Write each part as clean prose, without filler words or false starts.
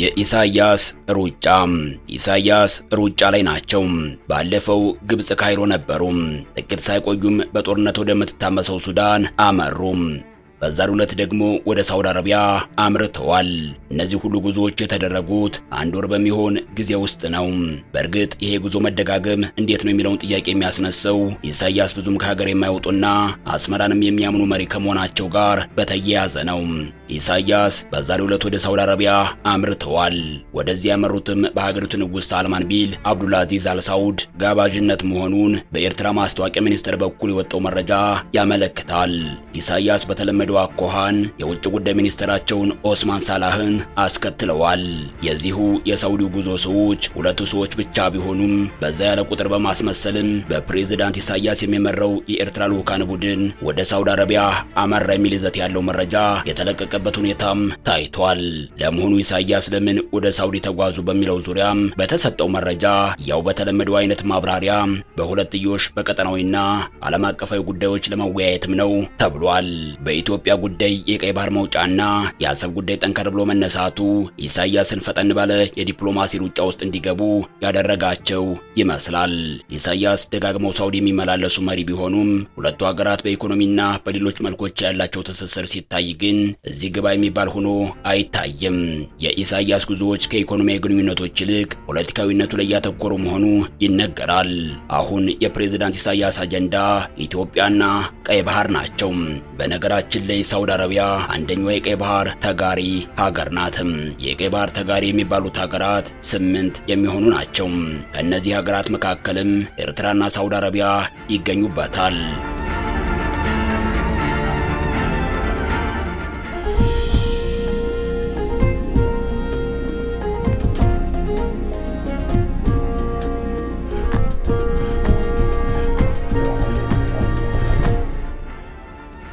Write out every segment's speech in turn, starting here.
የኢሳያስ ሩጫ ኢሳያስ ሩጫ ላይ ናቸው። ባለፈው ግብጽ ካይሮ ነበሩ። ጥቂት ሳይቆዩም በጦርነት ወደምትታመሰው ሱዳን አመሩ። በዛሬው ዕለት ደግሞ ወደ ሳውዲ አረቢያ አምርተዋል። እነዚህ ሁሉ ጉዞዎች የተደረጉት አንድ ወር በሚሆን ጊዜ ውስጥ ነው። በእርግጥ ይሄ ጉዞ መደጋገም እንዴት ነው የሚለውን ጥያቄ የሚያስነሳው ኢሳያስ ብዙም ከሀገር የማይወጡና አስመራንም የሚያምኑ መሪ ከመሆናቸው ጋር በተያያዘ ነው። ኢሳያስ በዛሬው ዕለት ወደ ሳውዲ አረቢያ አምርተዋል። ወደዚህ ያመሩትም በሀገሪቱ ንጉሥ ሳልማን ቢን አብዱልአዚዝ አልሳውድ ጋባዥነት መሆኑን በኤርትራ ማስታወቂያ ሚኒስቴር በኩል የወጣው መረጃ ያመለክታል። ኢሳያስ በተለመደው አኳኋን የውጭ ጉዳይ ሚኒስትራቸውን ኦስማን ሳላህን አስከትለዋል። የዚሁ የሳውዲው ጉዞ ሰዎች ሁለቱ ሰዎች ብቻ ቢሆኑም በዛ ያለ ቁጥር በማስመሰልም በፕሬዝዳንት ኢሳያስ የሚመራው የኤርትራ ልዑካን ቡድን ወደ ሳውዲ አረቢያ አመራ የሚል ይዘት ያለው መረጃ የተለቀቀበት ሁኔታም ታይቷል። ለመሆኑ ኢሳያስ ለምን ወደ ሳውዲ ተጓዙ በሚለው ዙሪያም በተሰጠው መረጃ ያው በተለመደው አይነት ማብራሪያ በሁለትዮሽ በቀጠናዊና ዓለም አቀፋዊ ጉዳዮች ለመወያየትም ነው ተብሏል። በኢትዮጵያ ጉዳይ የቀይ ባህር መውጫና የአሰብ ጉዳይ ጠንከር ብሎ መነሳቱ ኢሳያስን ፈጠን ባለ የዲፕሎማሲ ሩጫ ውስጥ እንዲገቡ ያደረጋቸው ይመስላል። ኢሳያስ ደጋግመው ሳውዲ የሚመላለሱ መሪ ቢሆኑም ሁለቱ ሀገራት በኢኮኖሚና በሌሎች መልኮች ያላቸው ትስስር ሲታይ ግን እዚህ ግባ የሚባል ሆኖ አይታይም። የኢሳያስ ጉዞዎች ከኢኮኖሚያዊ ግንኙነቶች ይልቅ ፖለቲካዊነቱ ላይ ያተኮሩ መሆኑ ይነገራል። አሁን የፕሬዝዳንት ኢሳያስ አጀንዳ ኢትዮጵያና ቀይ ባህር ናቸው። በነገራችን ላይ ሳውዲ አረቢያ አንደኛው የቀይ ባህር ተጋሪ ሀገር ናት። የቀይ ባህር ተጋሪ የሚባሉት ሀገራት 8 የሚሆኑ ናቸው። ከእነዚህ ሀገራት መካከልም ኤርትራና ሳውዲ አረቢያ ይገኙበታል።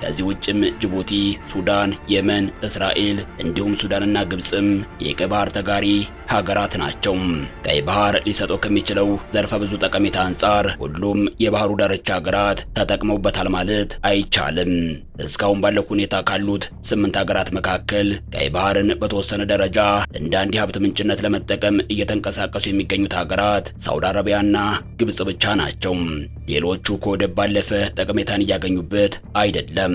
ከዚህ ውጭም ጅቡቲ፣ ሱዳን፣ የመን፣ እስራኤል እንዲሁም ሱዳንና ግብጽም የቀይ ባህር ተጋሪ ሀገራት ናቸው። ቀይ ባህር ሊሰጠው ከሚችለው ዘርፈ ብዙ ጠቀሜታ አንጻር ሁሉም የባህሩ ዳርቻ ሀገራት ተጠቅመውበታል ማለት አይቻልም። እስካሁን ባለው ሁኔታ ካሉት 8 ሀገራት መካከል ቀይ ባህርን በተወሰነ ደረጃ እንደ አንድ ሀብት ምንጭነት ለመጠቀም እየተንቀሳቀሱ የሚገኙት ሀገራት ሳውዲ አረቢያና ግብጽ ብቻ ናቸው። ሌሎቹ ከወደብ ባለፈ ጠቀሜታን እያገኙበት አይደለም።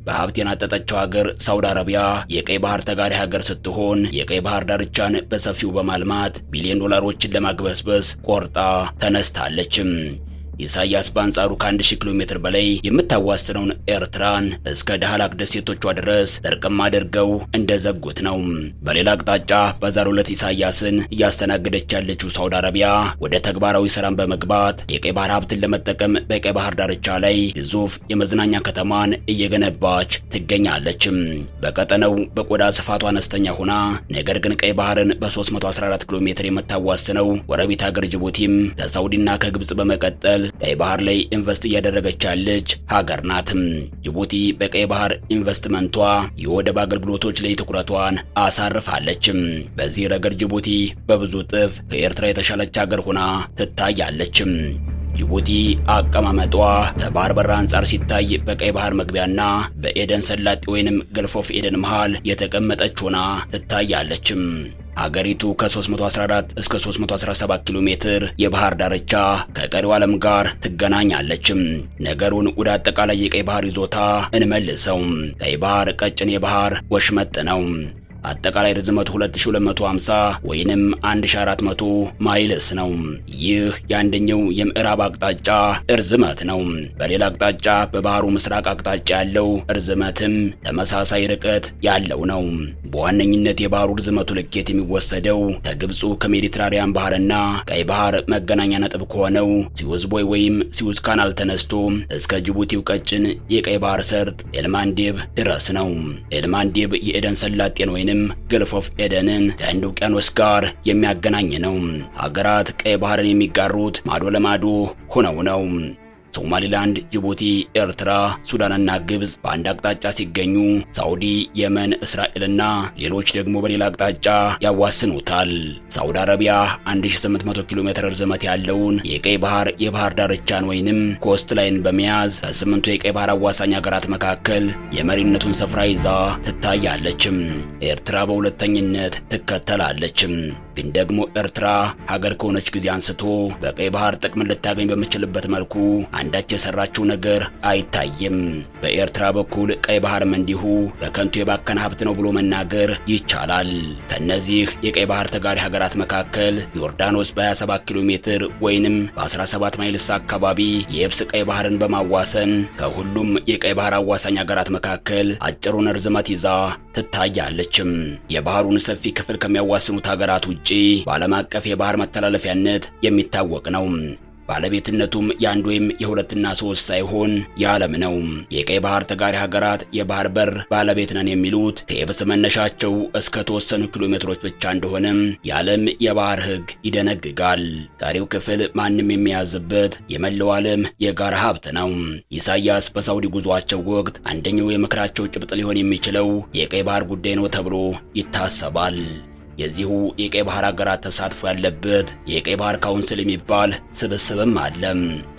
በሀብት የናጠጠችው ሀገር ሳውዲ አረቢያ የቀይ ባህር ተጋሪ ሀገር ስትሆን የቀይ ባህር ዳርቻን በሰፊው በማልማት ቢሊዮን ዶላሮችን ለማግበስበስ ቆርጣ ተነስታለችም። ኢሳያስ በአንጻሩ ከ1000 ኪሎ ሜትር በላይ የምታዋስነውን ኤርትራን እስከ ዳህላክ ደሴቶቿ ድረስ ጥርቅም አድርገው እንደዘጉት ነው። በሌላ አቅጣጫ በዛሬው ዕለት ኢሳያስን እያስተናገደች ያለችው ሳውዲ አረቢያ ወደ ተግባራዊ ስራን በመግባት የቀይ ባህር ሀብትን ለመጠቀም በቀይ ባህር ዳርቻ ላይ ግዙፍ የመዝናኛ ከተማን እየገነባች ትገኛለችም። በቀጠናው በቆዳ ስፋቷ አነስተኛ ሆና ነገር ግን ቀይ ባህርን በ314 ኪሎ ሜትር የምታዋስነው ጎረቤት ሀገር ጅቡቲም ከሳውዲና ከግብጽ በመቀጠል ቀይ ባህር ላይ ኢንቨስት እያደረገች ያለች ሀገር ናትም። ጅቡቲ በቀይ ባህር ኢንቨስትመንቷ የወደብ አገልግሎቶች ላይ ትኩረቷን አሳርፋለችም። በዚህ ረገድ ጅቡቲ በብዙ እጥፍ ከኤርትራ የተሻለች ሀገር ሆና ትታያለችም። ጅቡቲ አቀማመጧ ከባህር በር አንጻር ሲታይ በቀይ ባህር መግቢያና በኤደን ሰላጤ ወይንም ገልፍ ኦፍ ኤደን መሃል የተቀመጠች ሆና ትታያለችም። ሀገሪቱ ከ314 እስከ 317 ኪሎ ሜትር የባህር ዳርቻ ከቀሪው ዓለም ጋር ትገናኛለችም። ነገሩን ወደ አጠቃላይ የቀይ ባህር ይዞታ እንመልሰው። ቀይ ባህር ቀጭን የባህር ወሽመጥ ነው። አጠቃላይ ርዝመቱ 2250 ወይንም 1400 ማይልስ ነው። ይህ የአንደኛው የምዕራብ አቅጣጫ እርዝመት ነው። በሌላ አቅጣጫ በባህሩ ምስራቅ አቅጣጫ ያለው እርዝመትም ተመሳሳይ ርቀት ያለው ነው። በዋነኝነት የባህሩ ርዝመቱ ልኬት የሚወሰደው ከግብፁ ከሜዲትራኒያን ባህርና ቀይ ባህር መገናኛ ነጥብ ከሆነው ሲዩዝ ቦይ ወይም ሲዩዝ ካናል ተነስቶ እስከ ጅቡቲው ቀጭን የቀይ ባህር ሰርጥ ኤልማንዴብ ድረስ ነው። ኤልማንዴብ የኤደን ሰላጤን ወይንም ገልፍ ኦፍ ኤደንን ከህንድ ውቅያኖስ ጋር የሚያገናኝ ነው። ሀገራት ቀይ ባህርን የሚጋሩት ማዶ ለማዶ ሆነው ነው። ሶማሊላንድ፣ ጅቡቲ፣ ኤርትራ፣ ሱዳንና ግብጽ በአንድ አቅጣጫ ሲገኙ ሳውዲ፣ የመን፣ እስራኤልና ሌሎች ደግሞ በሌላ አቅጣጫ ያዋስኑታል። ሳውዲ አረቢያ 1800 ኪሎ ሜትር ርዝመት ያለውን የቀይ ባህር የባህር ዳርቻን ወይንም ኮስት ላይን በመያዝ ከ8ቱ የቀይ ባህር አዋሳኝ ሀገራት መካከል የመሪነቱን ስፍራ ይዛ ትታያለችም። ኤርትራ በሁለተኝነት ትከተላለችም። ግን ደግሞ ኤርትራ ሀገር ከሆነች ጊዜ አንስቶ በቀይ ባህር ጥቅም ልታገኝ በምችልበት መልኩ አንዳች የሰራችው ነገር አይታይም። በኤርትራ በኩል ቀይ ባህርም እንዲሁ በከንቱ የባከነ ሀብት ነው ብሎ መናገር ይቻላል። ከነዚህ የቀይ ባህር ተጋሪ ሀገራት መካከል ዮርዳኖስ በ27 ኪሎ ሜትር ወይንም በ17 ማይልስ አካባቢ የየብስ ቀይ ባህርን በማዋሰን ከሁሉም የቀይ ባህር አዋሳኝ ሀገራት መካከል አጭሩን ርዝመት ይዛ ትታያለችም። የባህሩን ሰፊ ክፍል ከሚያዋስኑት ሀገራት ውጪ በዓለም አቀፍ የባህር መተላለፊያነት የሚታወቅ ነው። ባለቤትነቱም የአንድ ወይም የሁለትና ሶስት ሳይሆን የዓለም ነው። የቀይ ባህር ተጋሪ ሀገራት የባህር በር ባለቤት ነን የሚሉት ከየብስ መነሻቸው እስከ ተወሰኑ ኪሎ ሜትሮች ብቻ እንደሆነ የዓለም የባህር ሕግ ይደነግጋል። ቀሪው ክፍል ማንም የሚያዝበት የመላው ዓለም የጋራ ሀብት ነው። ኢሳያስ በሳውዲ ጉዟቸው ወቅት አንደኛው የምክራቸው ጭብጥ ሊሆን የሚችለው የቀይ ባህር ጉዳይ ነው ተብሎ ይታሰባል። የዚሁ የቀይ ባህር ሀገራት ተሳትፎ ያለበት የቀይ ባህር ካውንስል የሚባል ስብስብም አለ።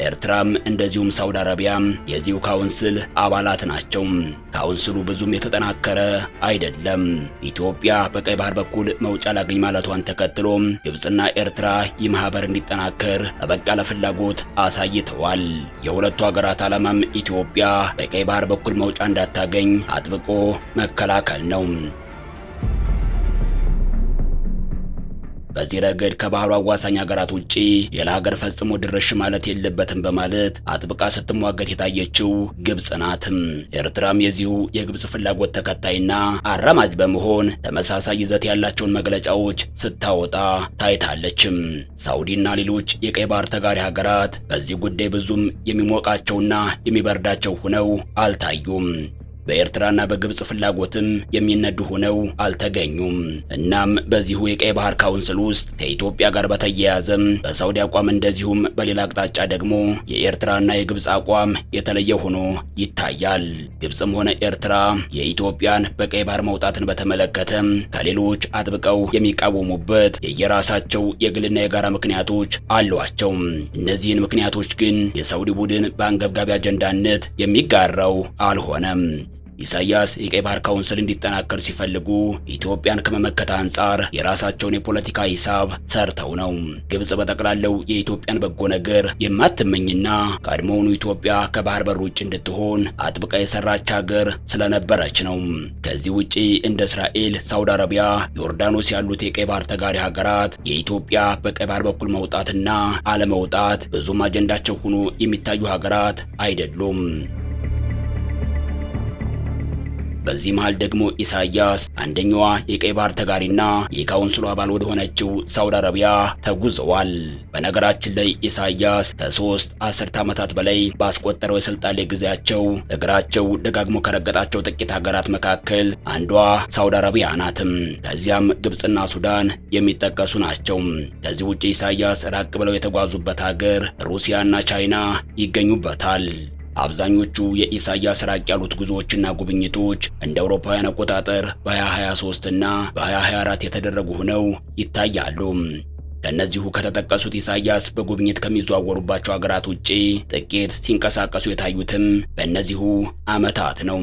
ኤርትራም እንደዚሁም ሳውዲ አረቢያም የዚሁ ካውንስል አባላት ናቸው። ካውንስሉ ብዙም የተጠናከረ አይደለም። ኢትዮጵያ በቀይ ባህር በኩል መውጫ ላገኝ ማለቷን ተከትሎ ግብጽና ኤርትራ ይህ ማህበር እንዲጠናከር ጠበቅ ያለ ፍላጎት አሳይተዋል። የሁለቱ ሀገራት ዓላማም ኢትዮጵያ በቀይ ባህር በኩል መውጫ እንዳታገኝ አጥብቆ መከላከል ነው። በዚህ ረገድ ከባህሩ አዋሳኝ ሀገራት ውጪ ሌላ ሀገር ፈጽሞ ድርሽ ማለት የለበትም በማለት አጥብቃ ስትሟገት የታየችው ግብጽ ናት። ኤርትራም የዚሁ የግብጽ ፍላጎት ተከታይና አራማጅ በመሆን ተመሳሳይ ይዘት ያላቸውን መግለጫዎች ስታወጣ ታይታለችም። ሳውዲና ሌሎች የቀይ ባህር ተጋሪ ሀገራት በዚህ ጉዳይ ብዙም የሚሞቃቸውና የሚበርዳቸው ሆነው አልታዩም። በኤርትራና በግብጽ ፍላጎትም የሚነዱ ሆነው አልተገኙም። እናም በዚሁ የቀይ ባህር ካውንስል ውስጥ ከኢትዮጵያ ጋር በተያያዘም በሳውዲ አቋም እንደዚሁም በሌላ አቅጣጫ ደግሞ የኤርትራና የግብጽ አቋም የተለየ ሆኖ ይታያል። ግብጽም ሆነ ኤርትራ የኢትዮጵያን በቀይ ባህር መውጣትን በተመለከተ ከሌሎች አጥብቀው የሚቃወሙበት የየራሳቸው የግልና የጋራ ምክንያቶች አሏቸው። እነዚህን ምክንያቶች ግን የሳውዲ ቡድን በአንገብጋቢ አጀንዳነት የሚጋራው አልሆነም። ኢሳያስ የቀይ ባህር ካውንስል እንዲጠናከር ሲፈልጉ ኢትዮጵያን ከመመከት አንጻር የራሳቸውን የፖለቲካ ሂሳብ ሰርተው ነው። ግብጽ በጠቅላላው የኢትዮጵያን በጎ ነገር የማትመኝና ቀድሞውኑ ኢትዮጵያ ከባህር በር ውጭ እንድትሆን አጥብቃ የሰራች ሀገር ስለነበረች ነው። ከዚህ ውጪ እንደ እስራኤል፣ ሳውዲ አረቢያ፣ ዮርዳኖስ ያሉት የቀይ ባህር ተጋሪ ሀገራት የኢትዮጵያ በቀይ ባህር በኩል መውጣትና አለመውጣት ብዙም አጀንዳቸው ሆኖ የሚታዩ ሀገራት አይደሉም። በዚህ መሃል ደግሞ ኢሳያስ አንደኛዋ የቀይ ባህር ተጋሪና የካውንስሉ አባል ወደ ሆነችው ሳውዲ አረቢያ ተጉዘዋል። በነገራችን ላይ ኢሳያስ ከ3 አስርት ዓመታት በላይ ባስቆጠረው የስልጣን ላይ ጊዜያቸው እግራቸው ደጋግሞ ከረገጣቸው ጥቂት ሀገራት መካከል አንዷ ሳውዲ አረቢያ ናትም። ከዚያም ግብጽና ሱዳን የሚጠቀሱ ናቸው። ከዚህ ውጪ ኢሳያስ ራቅ ብለው የተጓዙበት ሀገር ሩሲያና ቻይና ይገኙበታል። አብዛኞቹ የኢሳያስ ራቅ ያሉት ጉዞዎችና ጉብኝቶች እንደ አውሮፓውያን አቆጣጠር በ2023 እና በ2024 የተደረጉ ሆነው ይታያሉ። ከነዚሁ ከተጠቀሱት ኢሳያስ በጉብኝት ከሚዘዋወሩባቸው ሀገራት ውጪ ጥቂት ሲንቀሳቀሱ የታዩትም በእነዚሁ ዓመታት ነው።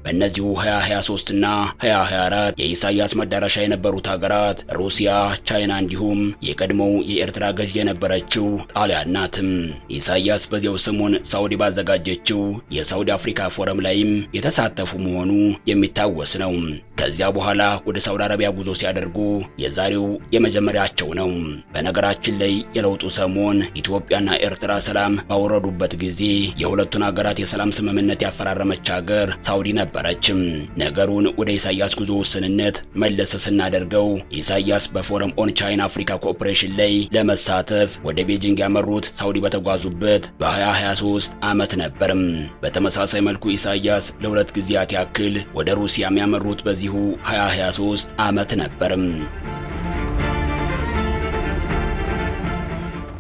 በእነዚሁ 2023 እና 2024 የኢሳያስ መዳረሻ የነበሩት ሀገራት ሩሲያ፣ ቻይና እንዲሁም የቀድሞው የኤርትራ ገዥ የነበረችው ጣሊያን ናትም። ኢሳያስ በዚያው ሰሞን ሳውዲ ባዘጋጀችው የሳውዲ አፍሪካ ፎረም ላይም የተሳተፉ መሆኑ የሚታወስ ነው። ከዚያ በኋላ ወደ ሳውዲ አረቢያ ጉዞ ሲያደርጉ የዛሬው የመጀመሪያቸው ነው። በነገራችን ላይ የለውጡ ሰሞን ኢትዮጵያና ኤርትራ ሰላም ባወረዱበት ጊዜ የሁለቱን ሀገራት የሰላም ስምምነት ያፈራረመች ሀገር ሳውዲ ነበረችም። ነገሩን ወደ ኢሳያስ ጉዞ ውስንነት መለስ ስናደርገው ኢሳያስ በፎረም ኦን ቻይና አፍሪካ ኮኦፕሬሽን ላይ ለመሳተፍ ወደ ቤጂንግ ያመሩት ሳውዲ በተጓዙበት በ2023 ዓመት ነበርም። በተመሳሳይ መልኩ ኢሳያስ ለሁለት ጊዜያት ያክል ወደ ሩሲያ ያመሩት በዚሁ 2023 ዓመት ነበርም።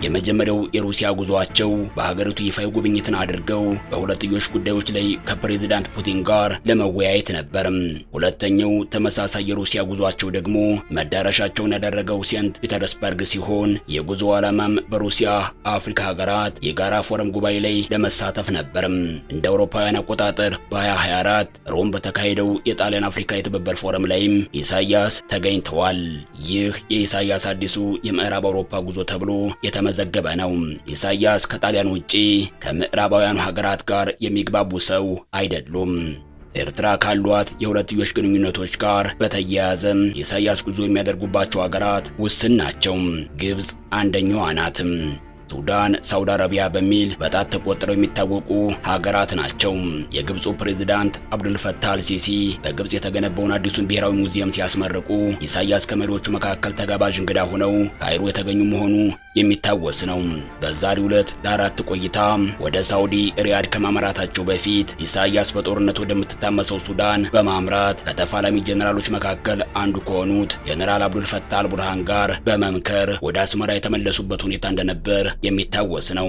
የመጀመሪያው የሩሲያ ጉዟቸው በሀገሪቱ ይፋዊ ጉብኝትን አድርገው በሁለትዮሽ ጉዳዮች ላይ ከፕሬዝዳንት ፑቲን ጋር ለመወያየት ነበር። ሁለተኛው ተመሳሳይ የሩሲያ ጉዟቸው ደግሞ መዳረሻቸውን ያደረገው ሴንት ፒተርስበርግ ሲሆን የጉዞ ዓላማም በሩሲያ አፍሪካ ሀገራት የጋራ ፎረም ጉባኤ ላይ ለመሳተፍ ነበር። እንደ አውሮፓውያን አቆጣጠር በ2024 ሮም በተካሄደው የጣሊያን አፍሪካ የትብብር ፎረም ላይም ኢሳያስ ተገኝተዋል። ይህ የኢሳያስ አዲሱ የምዕራብ አውሮፓ ጉዞ ተብሎ የተመዘገበ ነው። ኢሳያስ ከጣሊያን ውጪ ከምዕራባውያኑ ሀገራት ጋር የሚግባቡ ሰው አይደሉም። ኤርትራ ካሏት የሁለትዮሽ ግንኙነቶች ጋር በተያያዘም ኢሳያስ ጉዞ የሚያደርጉባቸው ሀገራት ውስን ናቸው። ግብጽ አንደኛዋ ናትም። ሱዳን፣ ሳውዲ አረቢያ በሚል በጣት ተቆጥረው የሚታወቁ ሀገራት ናቸው። የግብፁ ፕሬዝዳንት አብዱልፈታህ አልሲሲ በግብጽ የተገነባውን አዲሱን ብሔራዊ ሙዚየም ሲያስመርቁ ኢሳያስ ከመሪዎቹ መካከል ተጋባዥ እንግዳ ሆነው ካይሮ የተገኙ መሆኑ የሚታወስ ነው። በዛሬው ዕለት ለአራት ቆይታ ወደ ሳውዲ ሪያድ ከማምራታቸው በፊት ኢሳያስ በጦርነት ወደምትታመሰው ሱዳን በማምራት ከተፋላሚ ጀነራሎች መካከል አንዱ ከሆኑት ጀነራል አብዱልፈታህ አልቡርሃን ጋር በመምከር ወደ አስመራ የተመለሱበት ሁኔታ እንደነበር የሚታወስ ነው።